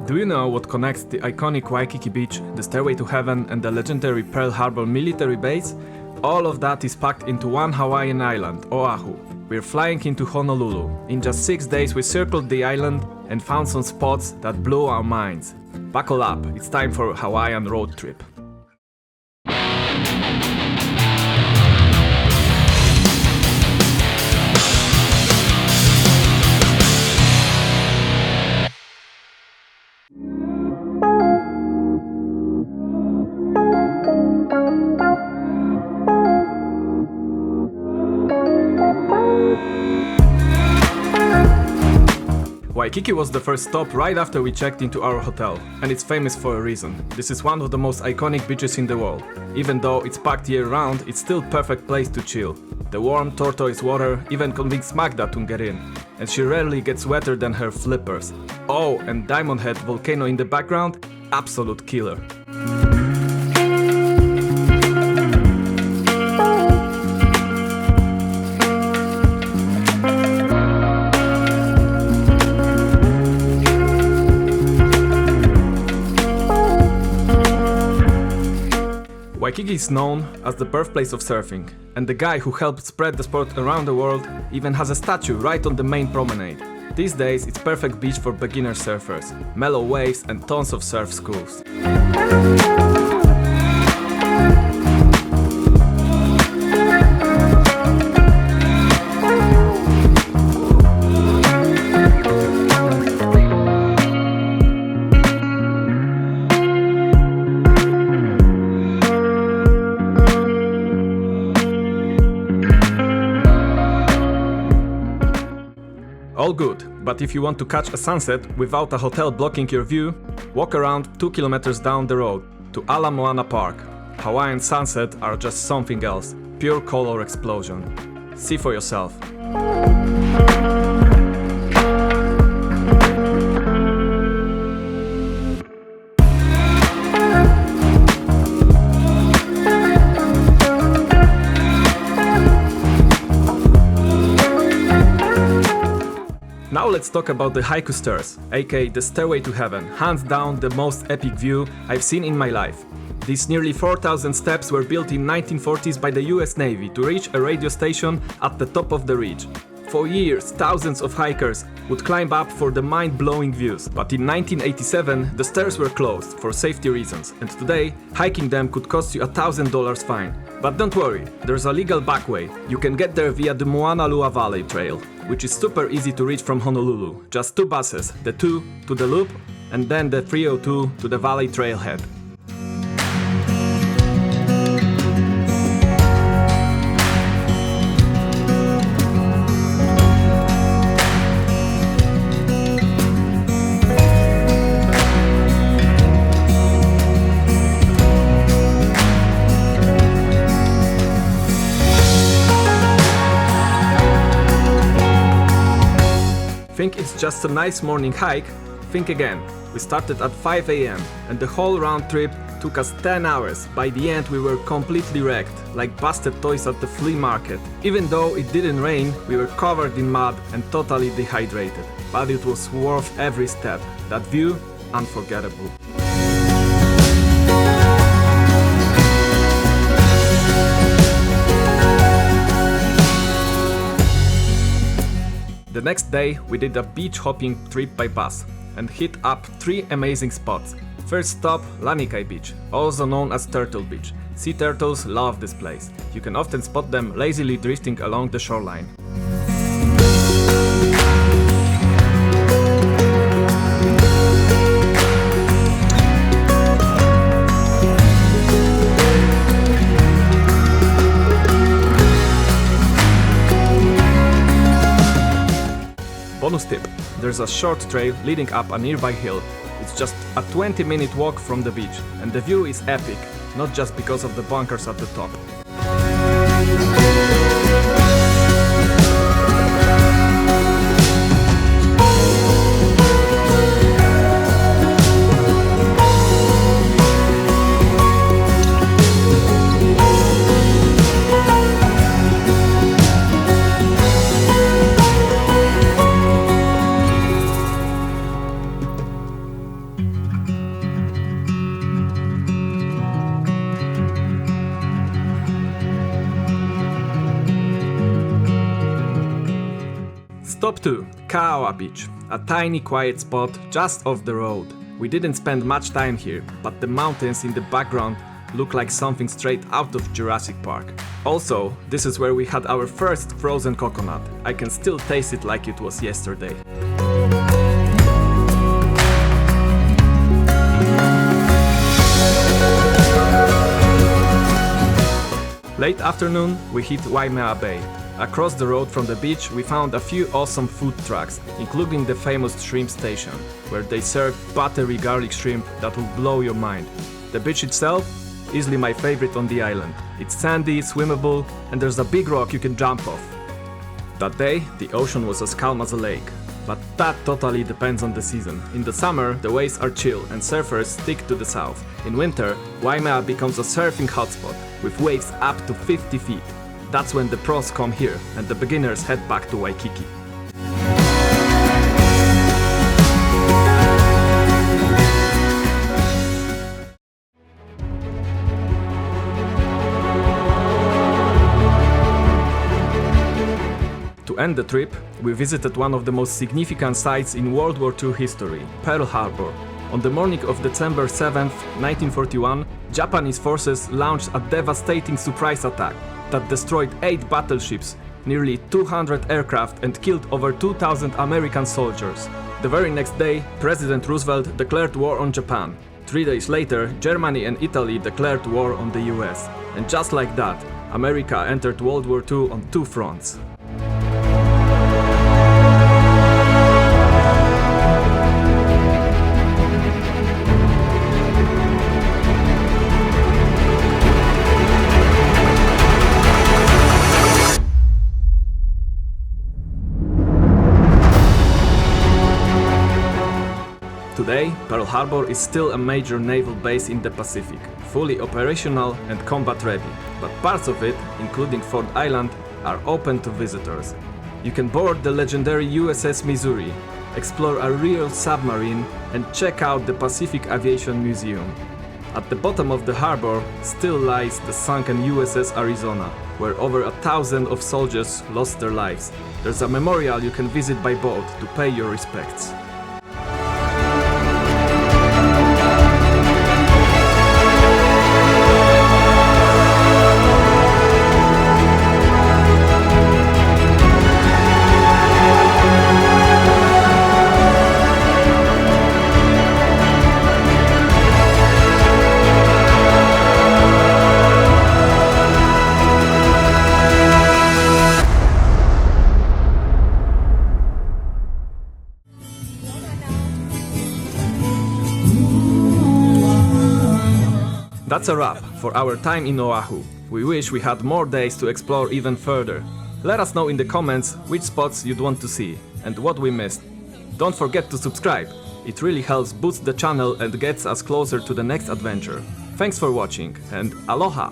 Do you know what connects the iconic Waikiki Beach, the Stairway to Heaven and the legendary Pearl Harbor military base? All of that is packed into one Hawaiian island, Oahu. We're flying into Honolulu. In just 6 days we circled the island and found some spots that blew our minds. Buckle up, it's time for a Hawaiian road trip. Waikiki was the first stop right after we checked into our hotel, and it's famous for a reason. This is one of the most iconic beaches in the world. Even though it's packed year-round, it's still perfect place to chill. The warm tortoise water even convinced Magda to get in, and she rarely gets wetter than her flippers. Oh, and Diamond Head volcano in the background, absolute killer. Waikiki is known as the birthplace of surfing, and the guy who helped spread the sport around the world even has a statue right on the main promenade. These days it's perfect beach for beginner surfers, mellow waves and tons of surf schools. All good, but if you want to catch a sunset without a hotel blocking your view, walk around 2 kilometers down the road to Ala Moana Park. Hawaiian sunsets are just something else, pure color explosion. See for yourself. Now let's talk about the Haiku Stairs, aka the Stairway to Heaven, hands down the most epic view I've seen in my life. These nearly 4,000 steps were built in 1940s by the US Navy to reach a radio station at the top of the ridge. For years, thousands of hikers would climb up for the mind-blowing views, but in 1987 the stairs were closed for safety reasons, and today hiking them could cost you $1,000 fine. But don't worry, there's a legal back way. You can get there via the Moanalo Valley Trail, which is super easy to reach from Honolulu. Just 2 buses, the 2 to the loop and then the 302 to the valley trailhead. Think it's just a nice morning hike? Think again. We started at 5 AM and the whole round trip took us 10 hours. By the end we were completely wrecked, like busted toys at the flea market. Even though it didn't rain, we were covered in mud and totally dehydrated. But it was worth every step. That view, unforgettable. The next day we did a beach hopping trip by bus and hit up 3 amazing spots. First stop, Lanikai Beach, also known as Turtle Beach. Sea turtles love this place. You can often spot them lazily drifting along the shoreline. Bonus tip, there's a short trail leading up a nearby hill. It's just a 20-minute walk from the beach, and the view is epic, not just because of the bunkers at the top. Stop 2. Kaaawa Beach, a tiny quiet spot just off the road. We didn't spend much time here, but the mountains in the background look like something straight out of Jurassic Park. Also, this is where we had our first frozen coconut. I can still taste it like it was yesterday. Late afternoon, we hit Waimea Bay. Across the road from the beach, we found a few awesome food trucks, including the famous shrimp station, where they serve buttery garlic shrimp that will blow your mind. The beach itself, easily my favorite on the island. It's sandy, swimmable, and there's a big rock you can jump off. That day, the ocean was as calm as a lake, but that totally depends on the season. In the summer, the waves are chill and surfers stick to the south. In winter, Waimea becomes a surfing hotspot, with waves up to 50 feet. That's when the pros come here and the beginners head back to Waikiki. To end the trip, we visited one of the most significant sites in World War II history, Pearl Harbor. On the morning of December 7, 1941, Japanese forces launched a devastating surprise attack that destroyed 8 battleships, nearly 200 aircraft, and killed over 2,000 American soldiers. The very next day, President Roosevelt declared war on Japan. 3 days later, Germany and Italy declared war on the US. And just like that, America entered World War II on 2 fronts. Today, Pearl Harbor is still a major naval base in the Pacific, fully operational and combat-ready, but parts of it, including Ford Island, are open to visitors. You can board the legendary USS Missouri, explore a real submarine, and check out the Pacific Aviation Museum. At the bottom of the harbor still lies the sunken USS Arizona, where over 1,000 of soldiers lost their lives. There's a memorial you can visit by boat to pay your respects. That's a wrap for our time in Oahu. We wish we had more days to explore even further. Let us know in the comments which spots you'd want to see and what we missed. Don't forget to subscribe. It really helps boost the channel and gets us closer to the next adventure. Thanks for watching and aloha!